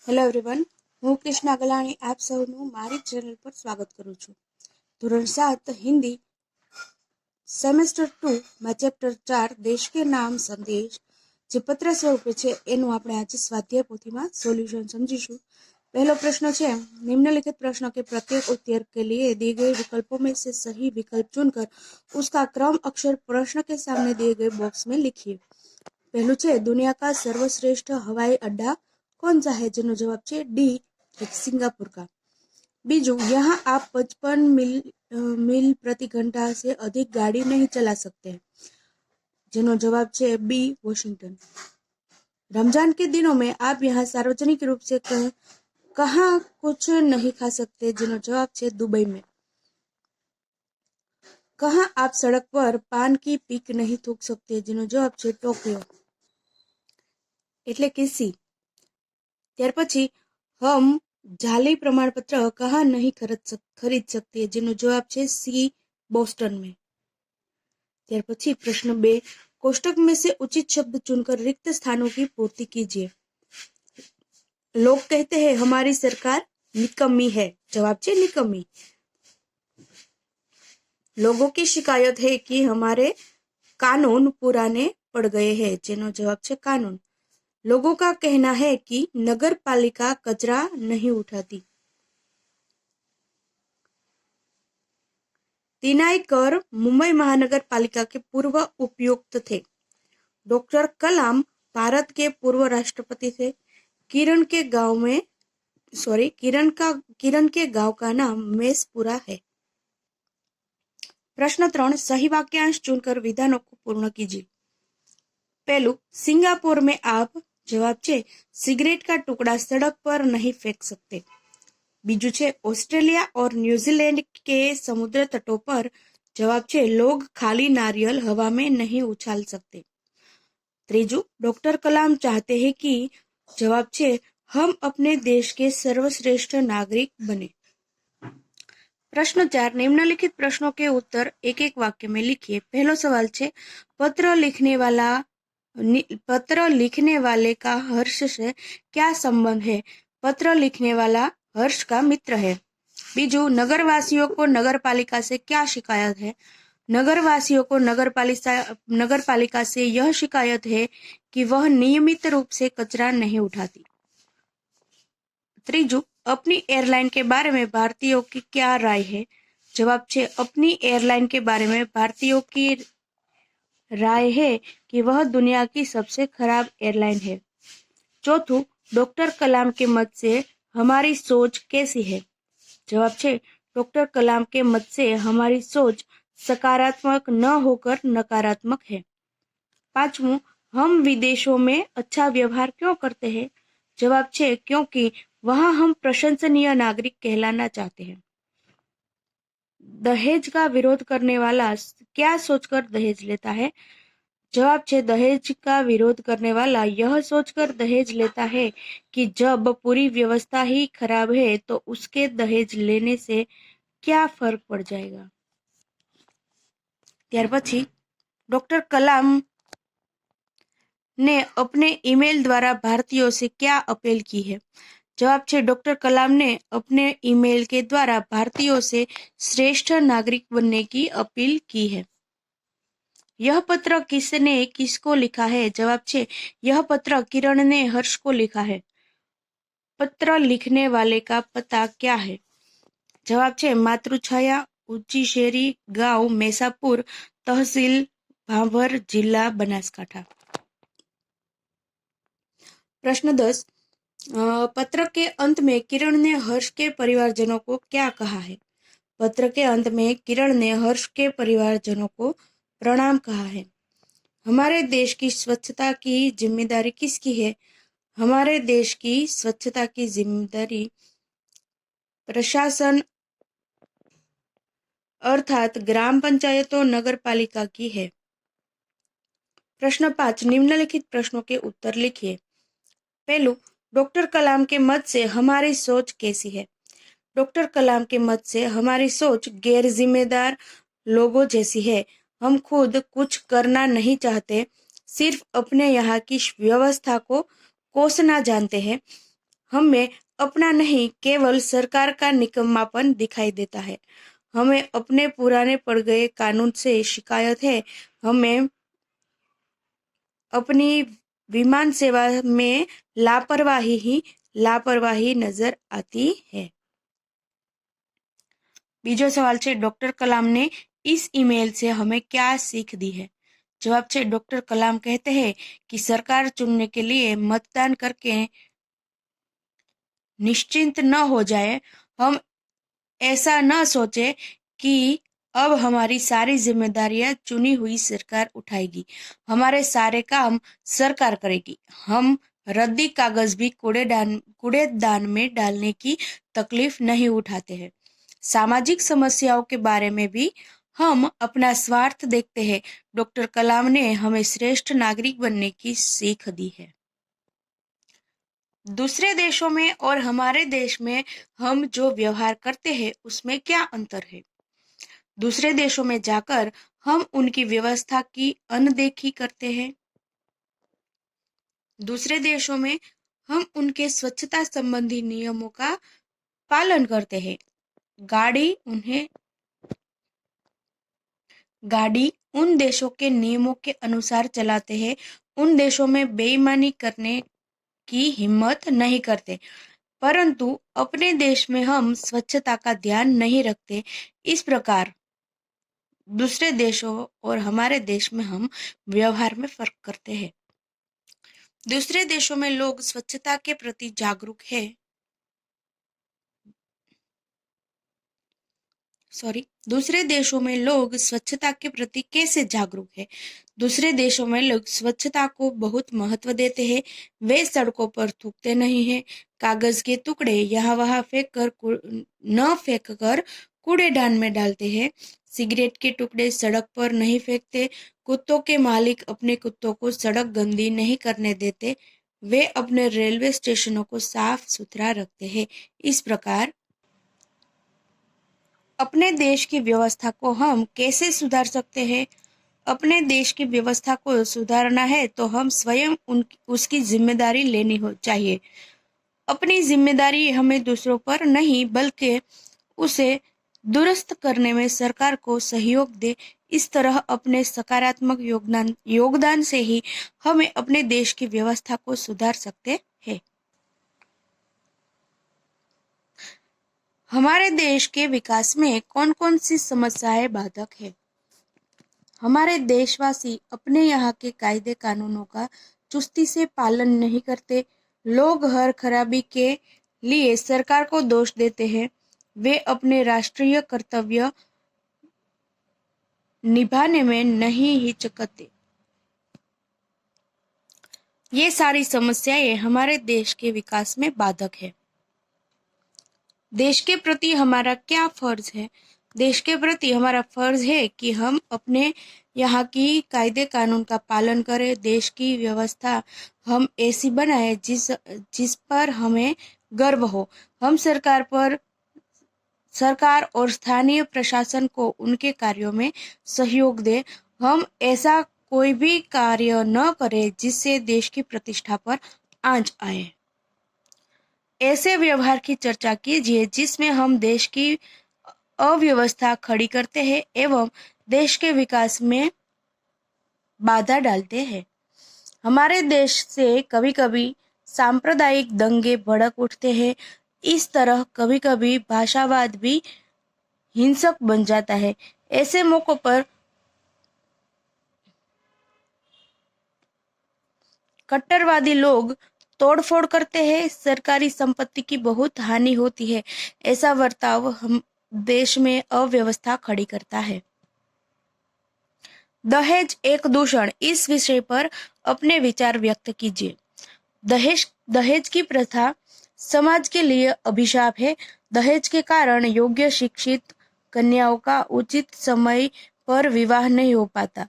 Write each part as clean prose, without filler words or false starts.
Hello everyone, હું કૃષ્ણા ગલાણી આપ સૌનું મારી ચેનલ પર સ્વાગત કરું છું. ધોરણ 7 હિન્દી સેમેસ્ટર 2 માં ચેપ્ટર 4 દેશ કે નામ સંદેશ જે પત્ર સ્વરૂપે છે એનું આપણે આજે સ્વાધ્યાય પોથીમાં સોલ્યુશન समझीશું. पहला प्रश्न है निम्नलिखित प्रश्नों के प्रत्येक उत्तर के लिए दिए गए विकल्पों में से सही विकल्प चुनकर उसका क्रम अक्षर प्रश्न के सामने दिए गए बॉक्स में लिखिए. पहलू है दुनिया का सर्वश्रेष्ठ हवाई अड्डा कौन सा है? જેનો જવાબ છે ડી सिंगापुर का. बीजू यहाँ आप 55 मील प्रति घंटा से अधिक गाड़ी नहीं चला सकते. જેનો जवाब છે बी वॉशिंगटन. रमजान के दिनों में आप यहाँ सार्वजनिक रूप से कहाँ कुछ नहीं खा सकते. જેનો जवाब છે दुबई में. कहाँ आप सड़क पर पान की पीक नहीं थूक सकते. જેનો जवाब છે टोक्यो એટલે કે सी. ત્યાર પછી हम जाली प्रमाण पत्र कहाँ नहीं खरीद सकते. જેનો जवाब છે सी बोस्टन में. ત્યાર પછી प्रश्न 2 कोष्टक में से उचित शब्द चुनकर रिक्त स्थानों की पूर्ति कीजिए. लोग कहते हैं हमारी सरकार निकम्मी है. जवाब છે निकम्मी. लोगों की शिकायत है कि हमारे कानून पुराने पड़ गए हैं. જેનો जवाब છે कानून. लोगों का कहना है कि नगर पालिका कचरा नहीं उठाती. तिनाईकर मुंबई महानगर पालिका के पूर्व उपायुक्त थे. डॉक्टर कलाम भारत के पूर्व राष्ट्रपति थे. किरण के गांव का नाम मेसपुरा है. प्रश्न 3 सही वाक्यांश चुनकर विधानों को पूर्ण कीजिए. पहलू सिंगापुर में आप जवाब છે सिगरेट का टुकड़ा सड़क पर नहीं फेंक सकते. बीजू છે ऑस्ट्रेलिया और न्यूजीलैंड के समुद्र तटों पर जवाब છે लोग खाली नारियल हवा में नहीं उछाल सकते. त्रीजू डॉक्टर कलाम चाहते हैं कि जवाब છે हम अपने देश के सर्वश्रेष्ठ नागरिक बने. प्रश्न 4 निम्नलिखित प्रश्नों के उत्तर एक एक वाक्य में लिखिए. पहला सवाल છે पत्र लिखने वाले का हर्ष से क्या संबंध है? पत्र लिखने वाला हर्ष का मित्र है. बीजू नगरवासियों को नगरपालिका से क्या शिकायत है? नगरवासियों को नगरपालिका से यह शिकायत है कि वह नियमित रूप से कचरा नहीं उठाती. त्रीजू अपनी एयरलाइन के बारे में भारतीयों की क्या राय है? जवाब છે अपनी एयरलाइन के बारे में भारतीयों की राय है कि वह दुनिया की सबसे खराब एयरलाइन है. चौथू डॉक्टर कलाम के मत से हमारी सोच कैसी है? जवाब છે डॉक्टर कलाम के मत से हमारी सोच सकारात्मक न होकर नकारात्मक है. पांचवू हम विदेशों में अच्छा व्यवहार क्यों करते हैं? जवाब છે क्योंकि वहां हम प्रशंसनीय नागरिक कहलाना चाहते हैं. दहेज का विरोध करने वाला क्या सोचकर दहेज लेता है? जवाब છે दहेज का विरोध करने वाला यह सोचकर दहेज लेता है कि जब पूरी व्यवस्था ही खराब है तो उसके दहेज लेने से क्या फर्क पड़ जाएगा. ત્યાર પછી डॉक्टर कलाम ने अपने ईमेल द्वारा भारतीयों से क्या अपील की है? जवाब છે डॉक्टर कलाम ने अपने ईमेल के द्वारा भारतीयों से श्रेष्ठ नागरिक बनने की अपील की है. यह पत्र किसने किसको लिखा है? जवाब છે यह पत्र किरण ने हर्ष को लिखा है. पत्र लिखने वाले का पता क्या है? जवाब છે मातृछाया ऊंची शेरी गांव मैसापुर तहसील भाभर जिला बनासकांठा. प्रश्न 10 पत्र के अंत में किरण ने हर्ष के परिवारजनों को क्या कहा है? पत्र के अंत में किरण ने हर्ष के परिवारजनों को प्रणाम कहा है. हमारे देश की स्वच्छता की जिम्मेदारी किसकी है? हमारे देश की स्वच्छता की जिम्मेदारी प्रशासन अर्थात ग्राम पंचायतों नगर पालिका की है. प्रश्न 5 निम्नलिखित प्रश्नों के उत्तर लिखिए. पहलू डॉक्टर कलाम के मत से हमारी सोच कैसी है? डॉक्टर कलाम के मत से हमारी सोच गैर जिम्मेदार लोगों जैसी है. हम खुद कुछ करना नहीं चाहते, सिर्फ अपने यहाँ की व्यवस्था को कोसना जानते हैं. हमें अपना नहीं, केवल सरकार का निकम्मापन दिखाई देता है। हमें अपने पुराने पड़ गए कानून से शिकायत है। हमें अपनी विमान सेवा में लापरवाही नजर आती है। बीजो सवाल है, डॉक्टर कलाम ने इस ईमेल से हमें क्या सीख दी है? जवाब है, डॉक्टर कलाम कहते हैं कि सरकार चुनने के लिए मतदान करके निश्चिंत न हो जाए। हम ऐसा न सोचे कि अब हमारी सारी जिम्मेदारियां चुनी हुई सरकार उठाएगी, हमारे सारे काम सरकार करेगी। हम रद्दी कागज भी कूड़ेदान में डालने की तकलीफ नहीं उठाते हैं। सामाजिक समस्याओं के बारे में भी हम अपना स्वार्थ देखते हैं। डॉक्टर कलाम ने हमें श्रेष्ठ नागरिक बनने की सीख दी है। दूसरे देशों में और हमारे देश में हम जो व्यवहार करते हैं उसमें क्या अंतर है? दूसरे देशों में जाकर हम उनकी व्यवस्था की अनदेखी करते हैं। दूसरे देशों में हम उनके स्वच्छता संबंधी नियमों का पालन करते हैं। गाड़ी उन देशों के नियमों के अनुसार चलाते हैं। उन देशों में बेईमानी करने की हिम्मत नहीं करते, परंतु अपने देश में हम स्वच्छता का ध्यान नहीं रखते। इस प्रकार दूसरे देशों और हमारे देश में हम व्यवहार में फर्क करते हैं। दूसरे देशों में लोग स्वच्छता के प्रति जागरूक है। दूसरे देशों में लोग स्वच्छता के प्रति कैसे जागरूक है? दूसरे देशों में लोग स्वच्छता को बहुत महत्व देते हैं। वे सड़कों पर थूकते नहीं हैं, कागज के टुकड़े यहाँ वहाँ फेंक कर कूड़ेदान में डालते हैं। सिगरेट के टुकड़े सड़क पर नहीं फेंकते। कुत्तों के मालिक अपने कुत्तों को सड़क गंदी नहीं करने देते। वे अपने रेलवे स्टेशनों को साफ सुथरा रखते हैं। इस प्रकार अपने देश की व्यवस्था को हम कैसे सुधार सकते हैं? अपने देश की व्यवस्था को सुधारना है तो हम स्वयं उसकी जिम्मेदारी लेनी चाहिए। अपनी जिम्मेदारी हमें दूसरों पर नहीं बल्कि उसे दुरुस्त करने में सरकार को सहयोग दे। इस तरह अपने सकारात्मक योगदान से ही हमें अपने देश की व्यवस्था को सुधार सकते हैं। हमारे देश के विकास में कौन कौन सी समस्याएं बाधक है? हमारे देशवासी अपने यहाँ के कायदे कानूनों का चुस्ती से पालन नहीं करते। लोग हर खराबी के लिए सरकार को दोष देते हैं। वे अपने राष्ट्रीय कर्तव्य निभाने में नहीं हिचकते। ये सारी समस्याएं हमारे देश के विकास में बाधक है। देश के प्रति हमारा क्या फर्ज है? देश के प्रति हमारा फर्ज है कि हम अपने यहाँ की कायदे कानून का पालन करें। देश की व्यवस्था हम ऐसी बनाए जिस पर हमें गर्व हो। हम सरकार और स्थानीय प्रशासन को उनके कार्यों में सहयोग दें। हम ऐसा कोई भी कार्य न करें जिससे देश की प्रतिष्ठा पर आंच आए। ऐसे व्यवहार की चर्चा कीजिए जिसमें हम देश की अव्यवस्था खड़ी करते हैं एवं देश के विकास में बाधा डालते हैं। हमारे देश से कभी कभी सांप्रदायिक दंगे भड़क उठते हैं। इस तरह कभी कभी भाषावाद भी हिंसक बन जाता है। ऐसे मौकों पर कट्टरवादी लोग तोड़फोड़ करते हैं। सरकारी संपत्ति की बहुत हानि होती है। ऐसा बर्ताव हम देश में अव्यवस्था खड़ी करता है। दहेज एक दूषण, इस विषय पर अपने विचार व्यक्त कीजिए। दहेज की प्रथा समाज के लिए अभिशाप है। दहेज के कारण योग्य शिक्षित कन्याओं का उचित समय पर विवाह नहीं हो पाता।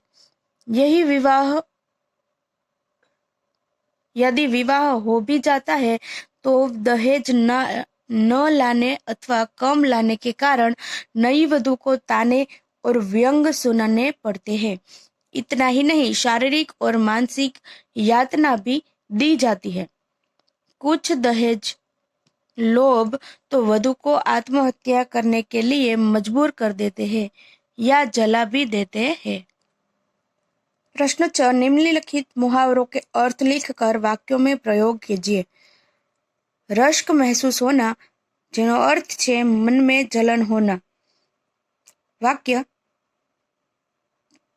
यदि विवाह हो भी जाता है तो दहेज न लाने अथवा कम लाने के कारण नई वधू को ताने और व्यंग सुनाने पड़ते हैं। इतना ही नहीं, शारीरिक और मानसिक यातना भी दी जाती है। कुछ दहेज लोभ तो वधु को आत्महत्या करने के लिए मजबूर कर देते हैं या जला भी देते हैं। प्रश्न 6, निम्नलिखित मुहावरों के अर्थ लिखकर वाक्यों में प्रयोग कीजिए। रश्क महसूस होना, જેનો अर्थ છે मन में जलन होना। वाक्य,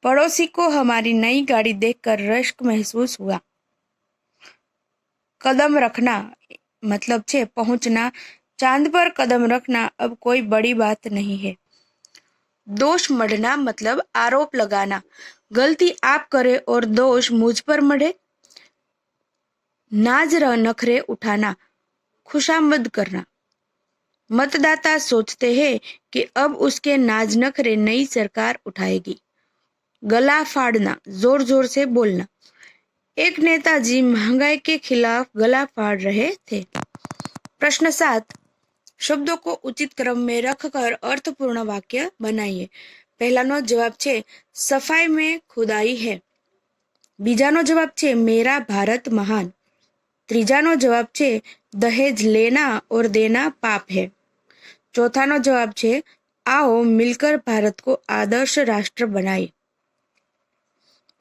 पड़ोसी को हमारी नई गाड़ी देखकर रश्क महसूस हुआ। कदम रखना मतलब छे पहुंचना, चांद पर कदम रखना अब कोई बड़ी बात नहीं है। दोष मढ़ना मतलब आरोप लगाना, गलती आप करे और दोष मुझ पर मढ़े। नाज नखरे उठाना, खुशामद करना। मतदाता सोचते हैं कि अब उसके नाज नखरे नई सरकार उठाएगी। गला फाड़ना, जोर जोर से बोलना। एक नेताजी महंगाई के खिलाफ गला फाड़ रहे थे। प्रश्न 7, शब्दों को उचित क्रम में रखकर अर्थपूर्ण वाक्य बनाइए। पहलानो जवाब छे सफाई में खुदाई है। बीजानो जवाब छे मेरा भारत महान। त्रीजानो जवाब छे दहेज लेना और देना पाप है। चौथानो जवाब छे आओ मिलकर भारत को आदर्श राष्ट्र बनाए।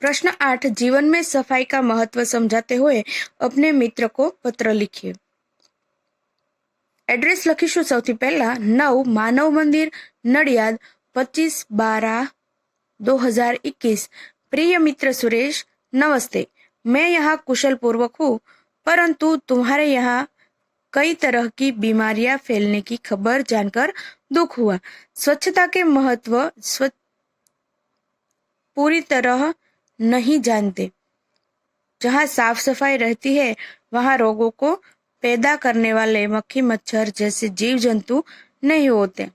प्रश्न 8, जीवन में सफाई का महत्व समझाते हुए अपने मित्र को पत्र लिखिए। एड्रेस लखीशु सौथी पहला 9 मानव मंदिर नडियाद 25/12/2021। प्रिय मित्र सुरेश, नमस्ते। मैं यहाँ कुशल पूर्वक हूँ, परंतु तुम्हारे यहाँ कई तरह की बीमारियां फैलने की खबर जानकर दुख हुआ। स्वच्छता के महत्व पूरी तरह नहीं जानते। जहाँ साफ सफाई रहती है वहाँ रोगों को पैदा करने वाले मक्खी मच्छर जैसे जीव जंतु नहीं होते।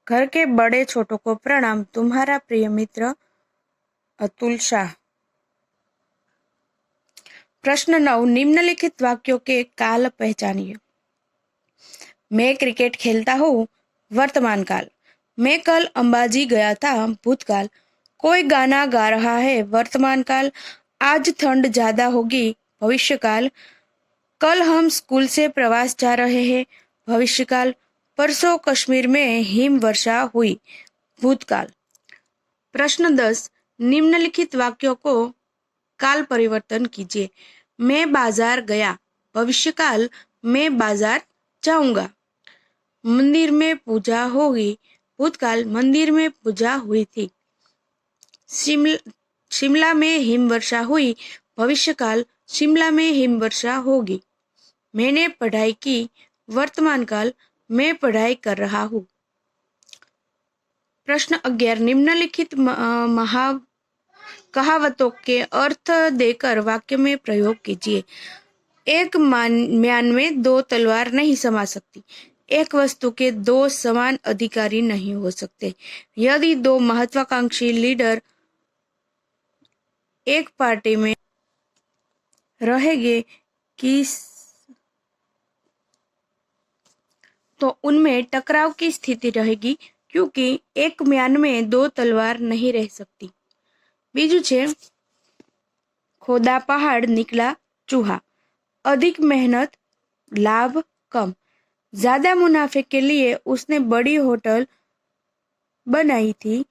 घर के बड़े छोटों को प्रणाम। तुम्हारा प्रिय मित्र अतुल शाह। प्रश्न 9, निम्नलिखित वाक्यों के काल पहचानिए। मैं क्रिकेट खेलता हूँ, वर्तमान काल। मैं कल अंबाजी गया था, भूतकाल। कोई गाना गा रहा है, वर्तमान काल। आज ठंड ज्यादा होगी, भविष्यकाल। कल हम स्कूल से प्रवास जा रहे हैं, भविष्यकाल। परसों कश्मीर में हिम वर्षा हुई, भूतकाल। प्रश्न 10, निम्नलिखित वाक्यों को काल परिवर्तन कीजिए। मैं बाजार गया, भविष्यकाल। मैं बाजार जाऊंगा। मंदिर में पूजा होगी, भूतकाल। मंदिर में पूजा हुई थी। शिमला में हिमवर्षा हुई, भविष्यकाल। शिमला में हिमवर्षा होगी। मैंने पढ़ाई की, वर्तमान काल। मैं पढ़ाई कर रहा हूँ। प्रश्न 11, निम्नलिखित कहावतों के अर्थ देकर वाक्य में प्रयोग कीजिए। एक म्यान में दो तलवार नहीं समा सकती। एक वस्तु के दो समान अधिकारी नहीं हो सकते। यदि दो महत्वाकांक्षी लीडर एक पार्टी में रहेंगे तो उनमें टकराव की स्थिति रहेगी, क्योंकि एक म्यान में दो तलवार नहीं रह सकती। बीजू छे खोदा पहाड़ निकला चूहा। अधिक मेहनत, लाभ कम। ज्यादा मुनाफे के लिए उसने बड़ी होटल बनाई थी,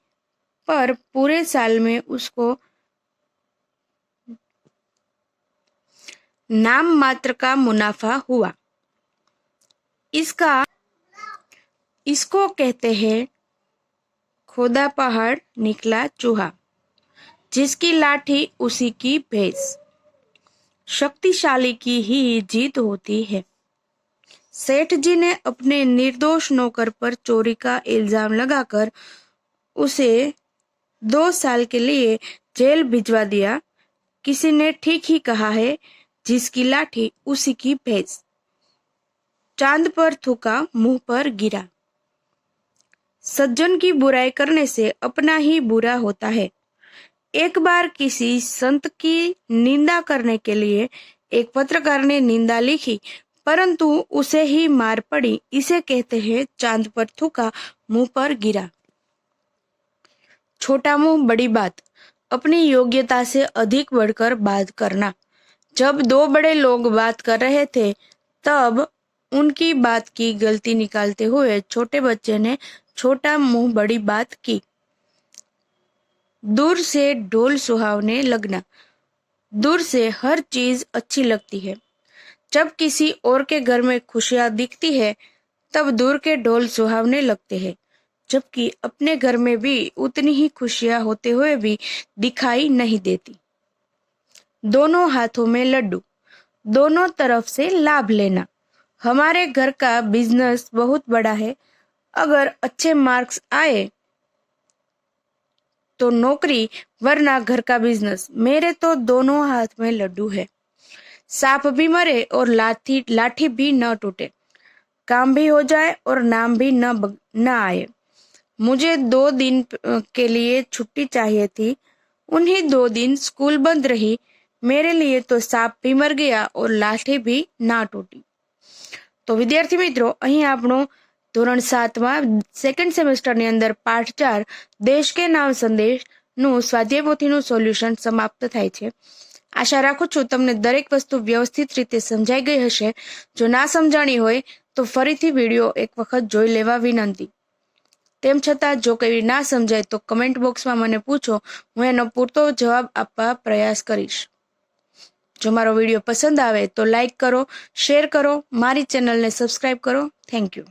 पर पूरे साल में उसको नाम मात्र का मुनाफा हुआ। इसको कहते हैं खोदा पहाड़ निकला चूहा। जिसकी लाठी उसी की भैंस। शक्तिशाली की ही जीत होती है। सेठ जी ने अपने निर्दोष नौकर पर चोरी का इल्जाम लगाकर उसे 2 साल के लिए जेल भिजवा दिया। किसी ने ठीक ही कहा है, जिसकी लाठी उसी की भैंस। चांद पर थूका, मुंह पर गिरा। सज्जन की बुराई करने से अपना ही बुरा होता है। एक बार किसी संत की निंदा करने के लिए एक पत्रकार ने निंदा लिखी, परंतु उसे ही मार पड़ी। इसे कहते हैं चांद पर थूका, मुंह पर गिरा। छोटा मुंह बड़ी बात, अपनी योग्यता से अधिक बढ़कर बात करना। जब दो बड़े लोग बात कर रहे थे तब उनकी बात की गलती निकालते हुए छोटे बच्चे ने छोटा मुंह बड़ी बात की। दूर से ढोल सुहावने लगना। दूर से हर चीज अच्छी लगती है। जब किसी और के घर में खुशियां दिखती है तब दूर के ढोल सुहावने लगते हैं, जबकि अपने घर में भी उतनी ही खुशियां होते हुए भी दिखाई नहीं देती। दोनों हाथों में लड्डू। दोनों तरफ से लाभ लेना। हमारे घर का बिजनेस बहुत बड़ा है। अगर अच्छे मार्क्स आए तो नौकरी, वरना घर का बिजनेस। मेरे तो दोनों हाथ में लड्डू है। सांप भी मरे और लाठी भी न टूटे। काम भी हो जाए और नाम भी न आए। मुझे 2 दिन के लिए छुट्टी चाहिए थी। उन्हीं 2 दिन स्कूल बंद रही। मेरे लिए तो सांप भी मर गया और लाठी भी ना टूटी। तो विद्यार्थी मित्रों, અહીં આપણો ધોરણ 7માં સેકન્ડ સેમેસ્ટરની અંદર પાઠ 4 દેશ કે નામ સંદેશનું સ્વાધ્યાય પોથીનું સોલ્યુશન સમાપ્ત થાય છે. આશા રાખું છું તમને દરેક વસ્તુ વ્યવસ્થિત રીતે સમજાઈ ગઈ હશે. જો ના સમજાણી હોય તો ફરીથી વિડીયો એક વખત જોઈ લેવા વિનંતી. તેમ છતાં જો કંઈ ના સમજાય તો કમેન્ટ બોક્સમાં મને પૂછો, હું એનો પૂરતો જવાબ આપવા પ્રયાસ કરીશ. જો મારો વિડીયો પસંદ આવે તો લાઈક કરો, શેર કરો, મારી ચેનલને સબસ્ક્રાઇબ કરો. Thank you.